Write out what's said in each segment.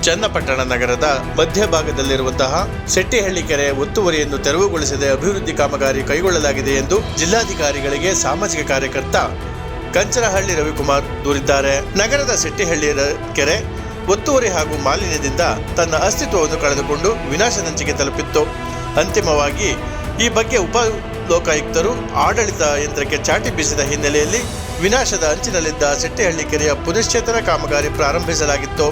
ಚನ್ನಪಟ್ಟಣ ನಗರದ ಮಧ್ಯಭಾಗದಲ್ಲಿರುವಂತಹ ಸೆಟ್ಟಿಹಳ್ಳಿ ಕೆರೆ ಒತ್ತುವರಿಯನ್ನು ತೆರವುಗೊಳಿಸದೆ ಅಭಿವೃದ್ಧಿ ಕಾಮಗಾರಿ ಕೈಗೊಳ್ಳಲಾಗಿದೆ ಎಂದು ಜಿಲ್ಲಾಧಿಕಾರಿಗಳಿಗೆ ಸಾಮಾಜಿಕ ಕಾರ್ಯಕರ್ತ ಕಂಚನಹಳ್ಳಿ ರವಿಕುಮಾರ್ ದೂರಿದ್ದಾರೆ. ನಗರದ ಸೆಟ್ಟಿಹಳ್ಳಿ ಕೆರೆ ಒತ್ತುವರಿ ಹಾಗೂ ಮಾಲಿನ್ಯದಿಂದ ತನ್ನ ಅಸ್ತಿತ್ವವನ್ನು ಕಳೆದುಕೊಂಡು ವಿನಾಶದಂಚಿಗೆ ತಲುಪಿತ್ತು. ಅಂತಿಮವಾಗಿ ಈ ಬಗ್ಗೆ ಉಪ ಲೋಕಾಯುಕ್ತರು ಆಡಳಿತ ಯಂತ್ರಕ್ಕೆ ಚಾಟಿ ಬೀಸಿದ ಹಿನ್ನೆಲೆಯಲ್ಲಿ ವಿನಾಶದ ಅಂಚಿನಲ್ಲಿದ್ದ ಸೆಟ್ಟಿಹಳ್ಳಿ ಕೆರೆಯ ಪುನಶ್ಚೇತನ ಕಾಮಗಾರಿ ಪ್ರಾರಂಭಿಸಲಾಗಿತ್ತು.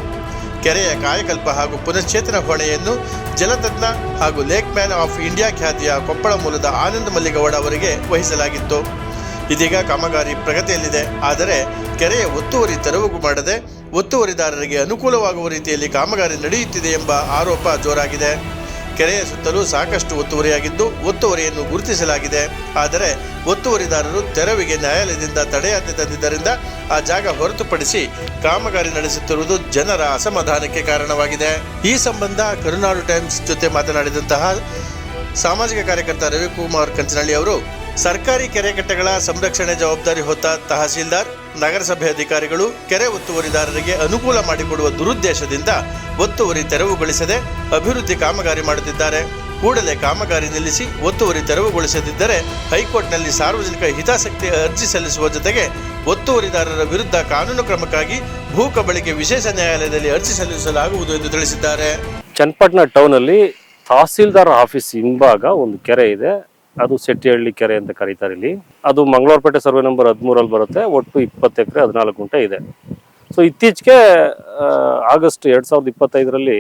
ಕೆರೆಯ ಕಾಯಕಲ್ಪ ಹಾಗೂ ಪುನಶ್ಚೇತನ ಹೊಣೆಯನ್ನು ಜಲತಜ್ಞ ಹಾಗೂ ಲೇಕ್ ಮ್ಯಾನ್ ಆಫ್ ಇಂಡಿಯಾ ಖ್ಯಾತಿಯ ಕೊಪ್ಪಳ ಮೂಲದ ಆನಂದ್ ಮಲ್ಲಿಗೌಡ ಅವರಿಗೆ ವಹಿಸಲಾಗಿತ್ತು. ಇದೀಗ ಕಾಮಗಾರಿ ಪ್ರಗತಿಯಲ್ಲಿದೆ. ಆದರೆ ಕೆರೆಯ ಒತ್ತುವರಿ ತೆರವು ಮಾಡದೆ ಒತ್ತುವರಿದಾರರಿಗೆ ಅನುಕೂಲವಾಗುವ ರೀತಿಯಲ್ಲಿ ಕಾಮಗಾರಿ ನಡೆಯುತ್ತಿದೆ ಎಂಬ ಆರೋಪ ಜೋರಾಗಿದೆ. ಕೆರೆಯ ಸುತ್ತಲೂ ಸಾಕಷ್ಟು ಒತ್ತುವರಿಯಾಗಿದ್ದು ಒತ್ತುವರಿಯನ್ನು ಗುರುತಿಸಲಾಗಿದೆ. ಆದರೆ ಒತ್ತುವರಿದಾರರು ತೆರವಿಗೆ ನ್ಯಾಯಾಲಯದಿಂದ ತಡೆಯಾಜ್ಞೆ ತಂದಿದ್ದರಿಂದ ಆ ಜಾಗ ಹೊರತುಪಡಿಸಿ ಕಾಮಗಾರಿ ನಡೆಸುತ್ತಿರುವುದು ಜನರ ಅಸಮಾಧಾನಕ್ಕೆ ಕಾರಣವಾಗಿದೆ. ಈ ಸಂಬಂಧ ಕರುನಾಡು ಟೈಮ್ಸ್ ಜೊತೆ ಮಾತನಾಡಿದಂತಹ ಸಾಮಾಜಿಕ ಕಾರ್ಯಕರ್ತ ರವಿಕುಮಾರ್ ಕಂಚನಹಳ್ಳಿ ಅವರು, ಸರ್ಕಾರಿ ಕೆರೆಕಟ್ಟೆಗಳ ಸಂರಕ್ಷಣೆ ಜವಾಬ್ದಾರಿ ಹೊತ್ತ ತಹಸೀಲ್ದಾರ್, ನಗರಸಭೆ ಅಧಿಕಾರಿಗಳು ಕೆರೆ ಒತ್ತುವರಿದಾರರಿಗೆ ಅನುಕೂಲ ಮಾಡಿಕೊಡುವ ದುರುದ್ದೇಶದಿಂದ ಒತ್ತುವರಿ ತೆರವುಗೊಳಿಸದೆ ಅಭಿವೃದ್ಧಿ ಕಾಮಗಾರಿ ಮಾಡುತ್ತಿದ್ದಾರೆ. ಕೂಡಲೇ ಕಾಮಗಾರಿ ನಿಲ್ಲಿಸಿ ಒತ್ತುವರಿ ತೆರವುಗೊಳಿಸದಿದ್ದರೆ ಹೈಕೋರ್ಟ್ನಲ್ಲಿ ಸಾರ್ವಜನಿಕ ಹಿತಾಸಕ್ತಿ ಅರ್ಜಿ ಸಲ್ಲಿಸುವ ಜೊತೆಗೆ ಒತ್ತುವರಿದಾರರ ವಿರುದ್ಧ ಕಾನೂನು ಕ್ರಮಕ್ಕಾಗಿ ಭೂ ಕಬಳಿಕೆ ವಿಶೇಷ ನ್ಯಾಯಾಲಯದಲ್ಲಿ ಅರ್ಜಿ ಸಲ್ಲಿಸಲಾಗುವುದು ಎಂದು ತಿಳಿಸಿದ್ದಾರೆ. ಚನ್ನಪಟ್ಟಣ ಟೌನ್ ಅಲ್ಲಿ ತಹಸೀಲ್ದಾರ್ ಆಫೀಸ್ ಹಿಂಭಾಗ ಒಂದು ಕೆರೆ ಇದೆ. ಅದು ಸೆಟ್ಟಿಹಳ್ಳಿ ಕೆರೆ ಅಂತ ಕರೀತಾರೆ. ಇಲ್ಲಿ ಅದು ಮಂಗಳವಾರಪೇಟೆ ಸರ್ವೆ ನಂಬರ್ 13 ಬರುತ್ತೆ. ಒಟ್ಟು 20 ಎಕರೆ 14 ಗುಂಟೆ ಇದೆ. ಸೊ ಇತ್ತೀಚೆಗೆ ಆಗಸ್ಟ್ 2025ರಲ್ಲಿ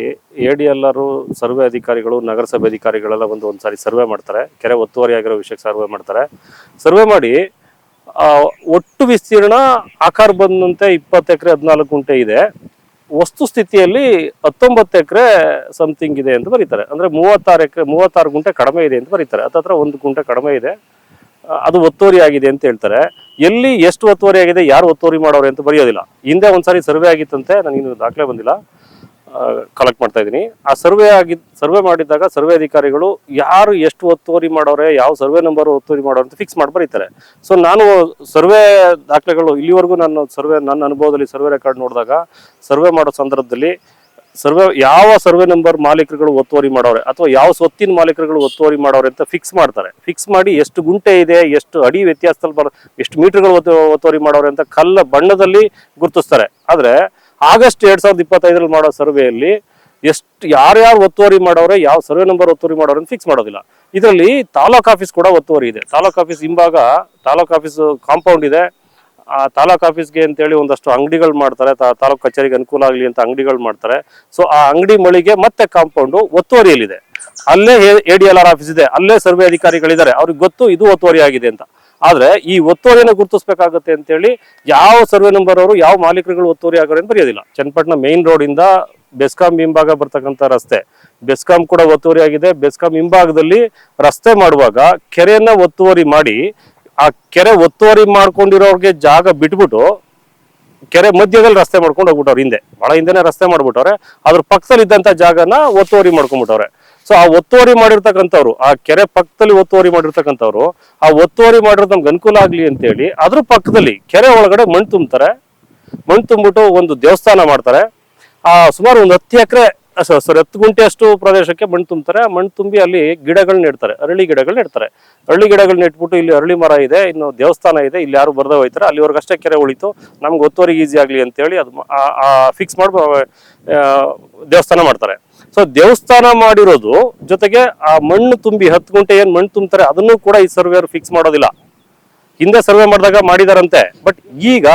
ADLR ಸರ್ವೆ ಅಧಿಕಾರಿಗಳು, ನಗರಸಭೆ ಅಧಿಕಾರಿಗಳೆಲ್ಲ ಒಂದ್ಸಾರಿ ಸರ್ವೆ ಮಾಡ್ತಾರೆ. ಕೆರೆ ಒತ್ತುವರಿ ಆಗಿರೋ ವಿಷಯಕ್ಕೆ ಸರ್ವೆ ಮಾಡ್ತಾರೆ. ಸರ್ವೆ ಮಾಡಿ ಒಟ್ಟು ವಿಸ್ತೀರ್ಣ ಆಕಾರ ಬಂದಂತೆ 20 ಎಕರೆ 14 ಗುಂಟೆ ಇದೆ. ವಸ್ತು ಸ್ಥಿತಿಯಲ್ಲಿ 19 ಎಕರೆ ಸಮಥಿಂಗ್ ಇದೆ ಅಂತ ಬರೀತಾರೆ. ಅಂದ್ರೆ 36 ಗುಂಟೆ ಕಡಿಮೆ ಇದೆ ಅಂತ ಬರೀತಾರೆ. ಹತ್ರ 1 ಗುಂಟೆ ಕಡಿಮೆ ಇದೆ, ಅದು ಒತ್ತುವರಿ ಆಗಿದೆ ಅಂತ ಹೇಳ್ತಾರೆ. ಎಲ್ಲಿ ಎಷ್ಟು ಒತ್ತುವರಿ ಆಗಿದೆ, ಯಾರು ಒತ್ತುವರಿ ಮಾಡೋರು ಅಂತ ಬರೆಯೋದಿಲ್ಲ. ಹಿಂದೆ ಒಂದ್ಸಾರಿ ಸರ್ವೆ ಆಗಿತ್ತಂತೆ, ನನಗಿನ್ನು ದಾಖಲೆ ಬಂದಿಲ್ಲ, ಕಲೆಕ್ಟ್ ಮಾಡ್ತಾ ಇದ್ದೀನಿ. ಆ ಸರ್ವೆ ಮಾಡಿದ್ದಾಗ ಸರ್ವೆ ಅಧಿಕಾರಿಗಳು ಯಾರು ಎಷ್ಟು ಒತ್ತುವರಿ ಮಾಡೋರೆ, ಯಾವ ಸರ್ವೆ ನಂಬರ್ ಒತ್ತುವರಿ ಮಾಡೋರು ಅಂತ ಫಿಕ್ಸ್ ಮಾಡಿ ಬರೀತಾರೆ. ಸೊ ನಾನು ಸರ್ವೆ ದಾಖಲೆಗಳು ಇಲ್ಲಿವರೆಗೂ ನನ್ನ ಅನುಭವದಲ್ಲಿ ಸರ್ವೆ ರೆಕಾರ್ಡ್ ನೋಡಿದಾಗ ಸರ್ವೆ ಮಾಡೋ ಸಂದರ್ಭದಲ್ಲಿ ಯಾವ ಸರ್ವೆ ನಂಬರ್ ಮಾಲೀಕರುಗಳು ಒತ್ತುವರಿ ಮಾಡೋರೆ ಅಥವಾ ಯಾವ ಸ್ವತ್ತಿನ ಮಾಲೀಕರುಗಳು ಒತ್ತುವರಿ ಮಾಡೋರೆ ಅಂತ ಫಿಕ್ಸ್ ಮಾಡ್ತಾರೆ. ಫಿಕ್ಸ್ ಮಾಡಿ ಎಷ್ಟು ಗುಂಟೆ ಇದೆ, ಎಷ್ಟು ಅಡಿ ವ್ಯತ್ಯಾಸದಲ್ಲಿ ಎಷ್ಟು ಮೀಟರ್ಗಳು ಒತ್ತುವರಿ ಮಾಡೋರೆ ಅಂತ ಕಲ್ಲ ಬಣ್ಣದಲ್ಲಿ ಗುರುತಿಸ್ತಾರೆ. ಆದ್ರೆ ಆಗಸ್ಟ್ 2025ರಲ್ಲಿ ಮಾಡೋ ಸರ್ವೆಯಲ್ಲಿ ಯಾರ್ಯಾರು ಒತ್ತುವರಿ ಮಾಡೋರೆ, ಯಾವ ಸರ್ವೆ ನಂಬರ್ ಒತ್ತುವರಿ ಮಾಡೋರೆ ಅಂತ ಫಿಕ್ಸ್ ಮಾಡೋದಿಲ್ಲ. ಇದರಲ್ಲಿ ತಾಲೂಕ್ ಆಫೀಸ್ ಕೂಡ ಒತ್ತುವರಿ ಇದೆ. ತಾಲೂಕ್ ಆಫೀಸ್ ಹಿಂಭಾಗ ತಾಲೂಕ್ ಆಫೀಸ್ ಕಾಂಪೌಂಡ್ ಇದೆ. ಆ ತಾಲೂಕ್ ಆಫೀಸ್ಗೆ ಅಂತೇಳಿ ಒಂದಷ್ಟು ಅಂಗಡಿಗಳು ಮಾಡ್ತಾರೆ. ತಾಲೂಕ್ ಕಚೇರಿಗೆ ಅನುಕೂಲ ಆಗಲಿ ಅಂತ ಅಂಗಡಿಗಳು ಮಾಡ್ತಾರೆ. ಸೊ ಆ ಅಂಗಡಿ ಮಳಿಗೆ ಮತ್ತೆ ಕಾಂಪೌಂಡ್ ಒತ್ತುವರಿಯಲ್ಲಿದೆ. ಅಲ್ಲೇ ADLR ಆಫೀಸ್ ಇದೆ, ಅಲ್ಲೇ ಸರ್ವೆ ಅಧಿಕಾರಿಗಳಿದ್ದಾರೆ. ಅವ್ರಿಗೆ ಗೊತ್ತು ಇದು ಒತ್ತುವರಿ ಆಗಿದೆ ಅಂತ. ಆದ್ರೆ ಈ ಒತ್ತುವರಿಯನ್ನು ಗುರುತಿಸಬೇಕಾಗುತ್ತೆ ಅಂತೇಳಿ ಯಾವ ಸರ್ವೆ ನಂಬರ್ ಅವರು, ಯಾವ ಮಾಲೀಕರುಗಳು ಒತ್ತುವರಿ ಆಗೋರು ಅಂತ ಬರೆಯೋದಿಲ್ಲ. ಚನ್ನಪಟ್ಟಣ ಮೇನ್ ರೋಡ್ ಇಂದ ಬೆಸ್ಕಾಂ ಹಿಂಭಾಗ ಬರ್ತಕ್ಕಂಥ ರಸ್ತೆ, ಬೆಸ್ಕಾಂ ಕೂಡ ಒತ್ತುವರಿ ಆಗಿದೆ. ಬೆಸ್ಕಾಂ ಹಿಂಭಾಗದಲ್ಲಿ ರಸ್ತೆ ಮಾಡುವಾಗ ಕೆರೆಯನ್ನ ಒತ್ತುವರಿ ಮಾಡಿ, ಆ ಕೆರೆ ಒತ್ತುವರಿ ಮಾಡ್ಕೊಂಡಿರೋರ್ಗೆ ಜಾಗ ಬಿಟ್ಬಿಟ್ಟು ಕೆರೆ ಮಧ್ಯದಲ್ಲಿ ರಸ್ತೆ ಮಾಡ್ಕೊಂಡು ಹೋಗ್ಬಿಟ್ಟವ್ರೆ. ಬಹಳ ಹಿಂದೆನೆ ರಸ್ತೆ ಮಾಡ್ಬಿಟ್ಟವ್ರೆ. ಅದ್ರ ಪಕ್ಕದಲ್ಲಿ ಇದ್ದಂತ ಜಾಗನ ಒತ್ತುವರಿ ಮಾಡ್ಕೊಂಡ್ಬಿಟ್ಟವ್ರೆ. ಸೊ ಆ ಒತ್ತುವರಿ ಮಾಡಿರ್ತಕ್ಕಂಥವ್ರು, ಆ ಕೆರೆ ಪಕ್ಕದಲ್ಲಿ ಒತ್ತುವರಿ ಮಾಡಿರ್ತಕ್ಕಂಥವ್ರು, ಆ ಒತ್ತುವರಿ ಮಾಡಿರೋದು ನಮ್ಗೆ ಅನುಕೂಲ ಆಗ್ಲಿ ಅಂತೇಳಿ ಅದ್ರ ಪಕ್ಕದಲ್ಲಿ ಕೆರೆ ಒಳಗಡೆ ಮಣ್ಣು ತುಂಬ್ತಾರೆ. ಮಣ್ಣು ತುಂಬಿಟ್ಟು ಒಂದು ದೇವಸ್ಥಾನ ಮಾಡ್ತಾರೆ. ಸುಮಾರು ಒಂದು 10 ಎಕರೆ 10 ಗುಂಟೆ ಅಷ್ಟು ಪ್ರದೇಶಕ್ಕೆ ಮಣ್ಣು ತುಂಬ್ತಾರೆ. ಮಣ್ಣು ತುಂಬಿ ಅಲ್ಲಿ ಗಿಡಗಳನ್ನ ನೆಡ್ತಾರೆ, ಅರಳಿ ಗಿಡಗಳನ್ನ ನೆಡ್ತಾರೆ. ಅರಳಿ ಗಿಡಗಳನ್ನ ನೆಟ್ಬಿಟ್ಟು ಇಲ್ಲಿ ಅರಳಿ ಮರ ಇದೆ, ಇನ್ನು ದೇವಸ್ಥಾನ ಇದೆ, ಇಲ್ಲಿ ಯಾರು ಬರ್ದೇ ಹೋಯ್ತಾರೆ, ಅಲ್ಲಿವರೆಗೆ ಅಷ್ಟೇ ಕೆರೆ ಉಳಿತು, ನಮ್ಗೆ ಒತ್ತುವರಿಗೆ ಈಸಿ ಆಗ್ಲಿ ಅಂತೇಳಿ ಅದು ಫಿಕ್ಸ್ ಮಾಡಿ ದೇವಸ್ಥಾನ ಮಾಡ್ತಾರೆ. ಸೊ ದೇವಸ್ಥಾನ ಮಾಡಿರೋದು ಜೊತೆಗೆ ಆ ಮಣ್ಣು ತುಂಬಿ 10 ಗುಂಟೆ ಏನ್ ಮಣ್ಣು ತುಂಬ್ತಾರೆ ಅದನ್ನು ಕೂಡ ಈ ಸರ್ವೇಯರ್ ಫಿಕ್ಸ್ ಮಾಡೋದಿಲ್ಲ. ಹಿಂದೆ ಸರ್ವೆ ಮಾಡಿದಾಗ ಮಾಡಿದಾರಂತೆ. ಬಟ್ ಈಗ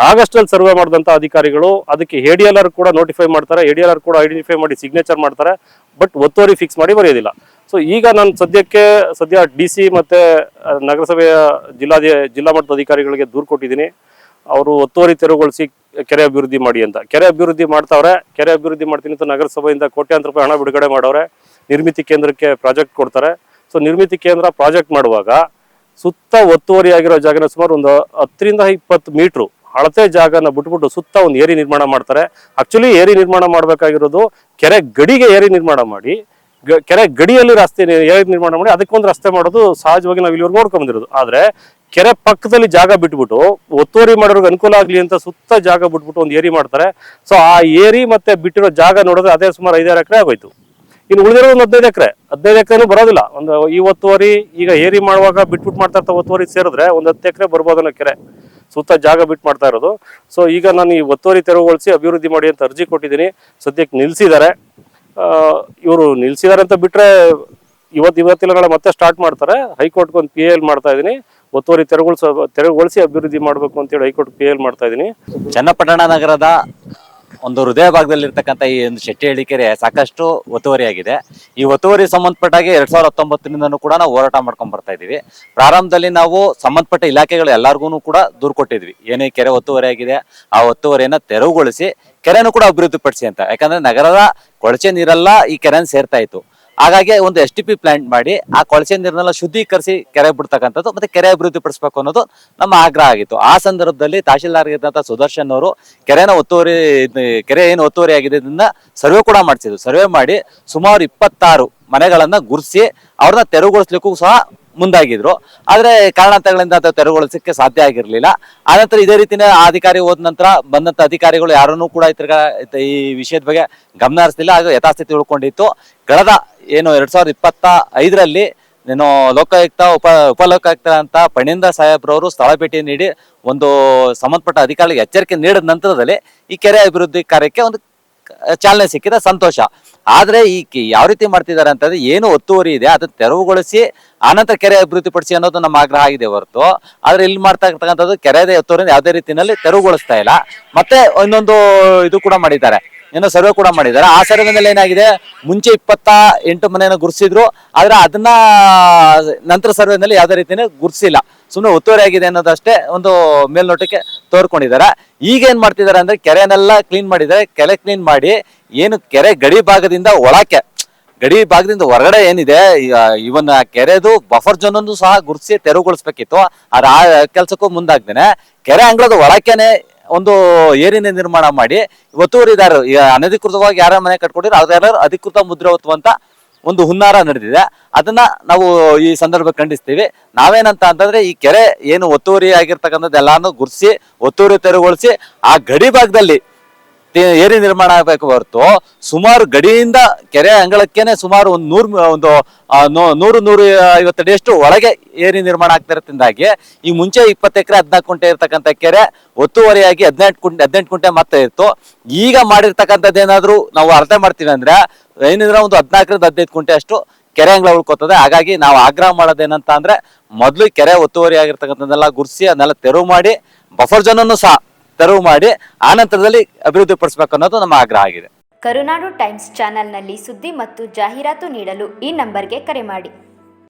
ಆಗಸ್ಟ್ ಅಲ್ಲಿ ಸರ್ವೆ ಮಾಡಿದಂತ ಅಧಿಕಾರಿಗಳು ಅದಕ್ಕೆ ADLR ಕೂಡ ನೋಟಿಫೈ ಮಾಡ್ತಾರೆ. ADLR ಕೂಡ ಐಡೆಂಟಿಫೈ ಮಾಡಿ ಸಿಗ್ನೇಚರ್ ಮಾಡ್ತಾರೆ. ಬಟ್ ಒತ್ತುವರಿ ಫಿಕ್ಸ್ ಮಾಡಿ ಬರೆಯೋದಿಲ್ಲ. ಸೊ ಈಗ ನಾನು ಸದ್ಯ DC ಮತ್ತೆ ನಗರಸಭೆಯ ಜಿಲ್ಲಾ ಮಟ್ಟದ ಅಧಿಕಾರಿಗಳಿಗೆ ದೂರು ಕೊಟ್ಟಿದ್ದೀನಿ. ಅವರು ಒತ್ತುವರಿ ತೆರವುಗೊಳಿಸಿ ಕೆರೆ ಅಭಿವೃದ್ಧಿ ಮಾಡಿ ಅಂತ. ಕೆರೆ ಅಭಿವೃದ್ಧಿ ಮಾಡ್ತಾವ್ರೆ. ಕೆರೆ ಅಭಿವೃದ್ಧಿ ಮಾಡ್ತೀನಿ ಅಂತ ನಗರಸಭೆಯಿಂದ ಕೋಟ್ಯಾಂತರ ರೂಪಾಯಿ ಹಣ ಬಿಡುಗಡೆ ಮಾಡವ್ರೆ. ನಿರ್ಮಿತಿ ಕೇಂದ್ರಕ್ಕೆ ಪ್ರಾಜೆಕ್ಟ್ ಕೊಡ್ತಾರೆ. ಸೊ ನಿರ್ಮಿತಿ ಕೇಂದ್ರ ಪ್ರಾಜೆಕ್ಟ್ ಮಾಡುವಾಗ ಸುತ್ತ ಒತ್ತುವರಿ ಆಗಿರೋ ಜಾಗನ ಸುಮಾರು ಒಂದು 10 ರಿಂದ 20 ಮೀಟ್ರು ಅಳತೆ ಜಾಗನ ಬಿಟ್ಬಿಟ್ಟು ಸುತ್ತ ಒಂದು ಏರಿ ನಿರ್ಮಾಣ ಮಾಡ್ತಾರೆ. ಆಕ್ಚುಲಿ ಏರಿ ನಿರ್ಮಾಣ ಮಾಡ್ಬೇಕಾಗಿರೋದು ಕೆರೆ ಗಡಿಗೆ ಏರಿ ನಿರ್ಮಾಣ ಮಾಡಿ, ಕೆರೆ ಗಡಿಯಲ್ಲಿ ರಸ್ತೆ ಏರಿ ನಿರ್ಮಾಣ ಮಾಡಿ ಅದಕ್ಕೊಂದು ರಸ್ತೆ ಮಾಡೋದು ಸಹಜವಾಗಿ ನಾವು ಇಲ್ಲಿವರೆಗೂ ನೋಡ್ಕೊಂಡ್ ಬಂದಿರೋದು. ಆದ್ರೆ ಕೆರೆ ಪಕ್ಕದಲ್ಲಿ ಜಾಗ ಬಿಟ್ಬಿಟ್ಟು ಒತ್ತುವರಿ ಮಾಡೋರ್ಗೆ ಅನುಕೂಲ ಆಗ್ಲಿ ಅಂತ ಸುತ್ತ ಜಾಗ ಬಿಟ್ಬಿಟ್ಟು ಒಂದು ಏರಿ ಮಾಡ್ತಾರೆ. ಸೊ ಆ ಏರಿ ಮತ್ತೆ ಬಿಟ್ಟಿರೋ ಜಾಗ ನೋಡಿದ್ರೆ ಅದೇ ಸುಮಾರು 5-6 ಎಕರೆ ಆಗೋಯ್ತು. ಇನ್ನು ಉಳಿದಿರೋ ಒಂದು 15 ಎಕರೆನೂ ಬರೋದಿಲ್ಲ. ಒಂದು ಈ ಒತ್ತುವರಿ ಈಗ ಏರಿ ಮಾಡುವಾಗ ಬಿಟ್ಬಿಟ್ಟು ಮಾಡ್ತಾ ಇರ್ತಾ ಒತ್ತುವರಿ ಸೇರಿದ್ರೆ ಒಂದು 10 ಎಕರೆ ಬರ್ಬೋದು ಅನ್ನೋ ಕೆರೆ ಸುತ್ತ ಜಾಗ ಬಿಟ್ಟು ಮಾಡ್ತಾ ಇರೋದು. ಸೊ ಈಗ ನಾನು ಈ ಒತ್ತುವರಿ ತೆರವುಗೊಳಿಸಿ ಅಭಿವೃದ್ಧಿ ಮಾಡಿ ಅಂತ ಅರ್ಜಿ ಕೊಟ್ಟಿದ್ದೀನಿ. ಸದ್ಯಕ್ಕೆ ನಿಲ್ಸಿದ್ದಾರೆ. ಇವರು ನಿಲ್ಸಿದ್ದಾರೆ ಅಂತ ಬಿಟ್ರೆ ಇವತ್ತಿಲ್ಲ ನಾಳೆ ಮತ್ತೆ ಸ್ಟಾರ್ಟ್ ಮಾಡ್ತಾರೆ. ಹೈಕೋರ್ಟ್ಗೆ ಒಂದು PL ಮಾಡ್ತಾ ಇದ್ದೀನಿ. ಒತ್ತುವರಿ ತೆರವುಗೊಳಿಸಿ ಅಭಿವೃದ್ಧಿ ಮಾಡಬೇಕು ಅಂತೇಳಿ ಹೈಕೋರ್ಟ್ PL ಮಾಡ್ತಾ ಇದ್ದೀನಿ. ಚನ್ನಪಟ್ಟಣ ನಗರದ ಒಂದು ಹೃದಯ ಭಾಗದಲ್ಲಿರ್ತಕ್ಕಂಥ ಈ ಒಂದು ಶೆಟ್ಟಿಹಳ್ಳಿ ಕೆರೆ ಸಾಕಷ್ಟು ಒತ್ತುವರಿ ಆಗಿದೆ. ಈ ಒತ್ತುವರಿ ಸಂಬಂಧಪಟ್ಟಾಗೆ 2019 ಕೂಡ ನಾವು ಹೋರಾಟ ಮಾಡ್ಕೊಂಡ್ ಬರ್ತಾ ಇದೀವಿ. ಪ್ರಾರಂಭದಲ್ಲಿ ನಾವು ಸಂಬಂಧಪಟ್ಟ ಇಲಾಖೆಗಳು ಎಲ್ಲಾರ್ಗು ಕೂಡ ದೂರು ಕೊಟ್ಟಿದ್ವಿ, ಏನೇ ಕೆರೆ ಒತ್ತುವರಿ ಆಗಿದೆ ಆ ಒತ್ತುವರಿಯನ್ನ ತೆರವುಗೊಳಿಸಿ ಕೆರೆನೂ ಕೂಡ ಅಭಿವೃದ್ಧಿ ಪಡಿಸಿ ಅಂತ. ಯಾಕಂದ್ರೆ ನಗರದ ಕೊಳಚೆ ನೀರೆಲ್ಲ ಈ ಕೆರೆನ ಸೇರ್ತಾ ಇತ್ತು. ಹಾಗಾಗಿ ಒಂದು STP ಪ್ಲಾಂಟ್ ಮಾಡಿ ಆ ಕೊಳಚೆ ನೀರನ್ನೆಲ್ಲ ಶುದ್ಧೀಕರಿಸಿ ಕೆರೆ ಬಿಡ್ತಕ್ಕಂಥದ್ದು ಮತ್ತೆ ಕೆರೆ ಅಭಿವೃದ್ಧಿ ಪಡಿಸಬೇಕು ಅನ್ನೋದು ನಮ್ಮ ಆಗ್ರಹ ಆಗಿತ್ತು. ಆ ಸಂದರ್ಭದಲ್ಲಿ ತಹಶೀಲ್ದಾರ್ ಇದ್ದಂತ ಸುದರ್ಶನ್ ಅವರು ಕೆರೆ ಏನು ಒತ್ತುವರಿ ಆಗಿದೆ ಇದನ್ನ ಸರ್ವೆ ಕೂಡ ಮಾಡಿಸಿದ್ರು. ಸರ್ವೆ ಮಾಡಿ ಸುಮಾರು 26 ಮನೆಗಳನ್ನ ಗುರ್ಸಿ ಅವ್ರನ್ನ ತೆರವುಗೊಳಿಸ್ಲಿಕ್ಕೂ ಸಹ ಮುಂದಾಗಿದ್ರು. ಆದ್ರೆ ಕಾರಣಾಂತರಗಳಿಂದ ತೆರವುಗೊಳಿಸಕ್ಕೆ ಸಾಧ್ಯ ಆಗಿರ್ಲಿಲ್ಲ. ಆನಂತರ ಇದೇ ರೀತಿನ ಅಧಿಕಾರಿ ಹೋದ ನಂತರ ಬಂದಂತ ಅಧಿಕಾರಿಗಳು ಯಾರನ್ನೂ ಕೂಡ ಈ ವಿಷಯದ ಬಗ್ಗೆ ಗಮನ ಹರಿಸಲಿಲ್ಲ. ಹಾಗೂ ಯಥಾಸ್ಥಿತಿ ಉಳ್ಕೊಂಡಿತ್ತು. ಕಳೆದ ಏನು 2025ರಲ್ಲಿ ಲೋಕಾಯುಕ್ತ ಉಪಲೋಕಾಯುಕ್ತ ಅಂತ ಪಣೀಂದ್ರ ಸಾಹೇಬ್ರವರು ಸ್ಥಳ ಭೇಟಿ ನೀಡಿ ಒಂದು ಸಂಬಂಧಪಟ್ಟ ಅಧಿಕಾರಿಗೆ ಎಚ್ಚರಿಕೆ ನೀಡಿದ ನಂತರದಲ್ಲಿ ಈ ಕೆರೆ ಅಭಿವೃದ್ಧಿ ಕಾರ್ಯಕ್ಕೆ ಒಂದು ಚಾಲನೆ ಸಿಕ್ಕಿದ ಸಂತೋಷ. ಆದ್ರೆ ಈ ಯಾವ ರೀತಿ ಮಾಡ್ತಿದ್ದಾರೆ ಅಂತಂದ್ರೆ ಏನು ಒತ್ತುವರಿ ಇದೆ ಅದನ್ನ ತೆರವುಗೊಳಿಸಿ ಆನಂತರ ಕೆರೆ ಅಭಿವೃದ್ಧಿ ಪಡಿಸಿ ಅನ್ನೋದು ನಮ್ಮ ಆಗ್ರಹ ಆಗಿದೆ ಹೊರತು. ಆದ್ರೆ ಇಲ್ಲಿ ಮಾಡ್ತಾ ಇರ್ತಕ್ಕಂಥದ್ದು ಕೆರೆ ಒತ್ತುವರಿ ಯಾವುದೇ ರೀತಿಯಲ್ಲಿ ತೆರವುಗೊಳಿಸ್ತಾ ಇಲ್ಲ. ಮತ್ತೆ ಇನ್ನೊಂದು ಇದು ಕೂಡ ಮಾಡಿದ್ದಾರೆ, ಏನೋ ಸರ್ವೆ ಕೂಡ ಮಾಡಿದ್ದಾರೆ. ಆ ಸರ್ವೆನಲ್ಲಿ ಏನಾಗಿದೆ, ಮುಂಚೆ 28 ಮನೆಯನ್ನು ಗುರ್ಸಿದ್ರು, ಆದ್ರೆ ಅದನ್ನ ನಂತರ ಸರ್ವೆನಲ್ಲಿ ಯಾವುದೇ ರೀತಿಯ ಗುರ್ಸಿಲ್ಲ. ಸುಮ್ಮನೆ ಒತ್ತುವರಿ ಆಗಿದೆ ಅನ್ನೋದಷ್ಟೇ ಒಂದು ಮೇಲ್ನೋಟಕ್ಕೆ ತೋರ್ಕೊಂಡಿದ್ದಾರೆ. ಈಗ ಏನ್ ಮಾಡ್ತಿದ್ದಾರೆ ಅಂದ್ರೆ ಕೆರೆನೆಲ್ಲ ಕ್ಲೀನ್ ಮಾಡಿದ್ದಾರೆ. ಕೆರೆ ಕ್ಲೀನ್ ಮಾಡಿ ಏನು ಕೆರೆ ಗಡಿ ಭಾಗದಿಂದ ಹೊರಗಡೆ ಏನಿದೆ ಇವನ್ ಕೆರೆದು ಬಫರ್ ಝೋನ್ ಅನ್ನು ಸಹ ಗುರ್ಸಿ ತೆರವುಗೊಳಿಸ್ಬೇಕಿತ್ತು. ಆದ್ರೆ ಆ ಕೆಲ್ಸಕ್ಕೂ ಮುಂದಾಗ್ದೇನೆ ಕೆರೆ ಅಂಗಳದ ಒಳಕ್ಕೇನೆ ಒಂದು ಏರಿನ ನಿರ್ಮಾಣ ಮಾಡಿ ಒತ್ತುವರಿದಾರರು ಈಗ ಅನಧಿಕೃತವಾಗಿ ಯಾರ ಮನೆ ಕಟ್ಕೊಂಡಿರೋ ಅದೆಲ್ಲರೂ ಅಧಿಕೃತ ಮುದ್ರೆ ಒತ್ತುವಂತ ಒಂದು ಹುನ್ನಾರ ನಡೆದಿದೆ. ಅದನ್ನ ನಾವು ಈ ಸಂದರ್ಭ ಖಂಡಿಸ್ತೀವಿ. ನಾವೇನಂತ ಅಂತಂದ್ರೆ ಈ ಕೆರೆ ಏನು ಒತ್ತುವರಿ ಆಗಿರ್ತಕ್ಕಂಥದ್ದು ಎಲ್ಲಾನು ಗುರ್ಸಿ ಒತ್ತುವರಿ ತೆರವುಗೊಳಿಸಿ ಆ ಗಡಿ ಭಾಗದಲ್ಲಿ ಏರಿ ನಿರ್ಮಾಣ ಆಗಬೇಕು ಹೊರತು ಸುಮಾರು ಗಡಿಯಿಂದ ಕೆರೆ ಅಂಗಳಕ್ಕೇನೆ ಸುಮಾರು ಒಂದು 100-150 ಅಡಿಯಷ್ಟು ಒಳಗೆ ಏರಿ ನಿರ್ಮಾಣ ಆಗ್ತಿರತ್ತಿಂದಾಗಿ ಈ ಮುಂಚೆ 20 ಎಕರೆ 14 ಕುಂಟೆ ಇರ್ತಕ್ಕಂಥ ಕೆರೆ ಒತ್ತುವರಿಯಾಗಿ 18 ಕುಂಟೆ ಮತ್ತೆ ಇತ್ತು. ಈಗ ಮಾಡಿರ್ತಕ್ಕಂಥದ್ದು ಏನಾದ್ರು ನಾವು ಅರ್ಥ ಮಾಡ್ತೀವಿ ಅಂದ್ರೆ ಏನಿದ್ರೆ ಒಂದು 14-15 ಕುಂಟೆ ಅಷ್ಟು ಕೆರೆ ಅಂಗಳ ಉಳ್ಕೋತದೆ. ಹಾಗಾಗಿ ನಾವು ಆಗ್ರಹ ಮಾಡೋದೇನಂತ ಅಂದ್ರೆ ಮೊದಲು ಕೆರೆ ಒತ್ತುವರಿ ಆಗಿರ್ತಕ್ಕಂಥದ್ದೆಲ್ಲ ಗುರ್ಸಿ ಅದನ್ನೆಲ್ಲ ತೆರವು ಮಾಡಿ ಬಫರ್ ಝೋನ್ ಅನ್ನು ಸಹ ತೆರವು ಮಾಡಿ ಆನಂತರದಲ್ಲಿ ಅಭಿವೃದ್ಧಿ ಪಡಿಸಬೇಕು ಅನ್ನೋದು ನಮ್ಮ ಆಗ್ರಹ ಆಗಿದೆ. ಕರುನಾಡು ಟೈಮ್ಸ್ ಚಾನೆಲ್ನಲ್ಲಿ ಸುದ್ದಿ ಮತ್ತು ಜಾಹೀರಾತು ನೀಡಲು ಈ ನಂಬರ್ಗೆ ಕರೆ ಮಾಡಿ.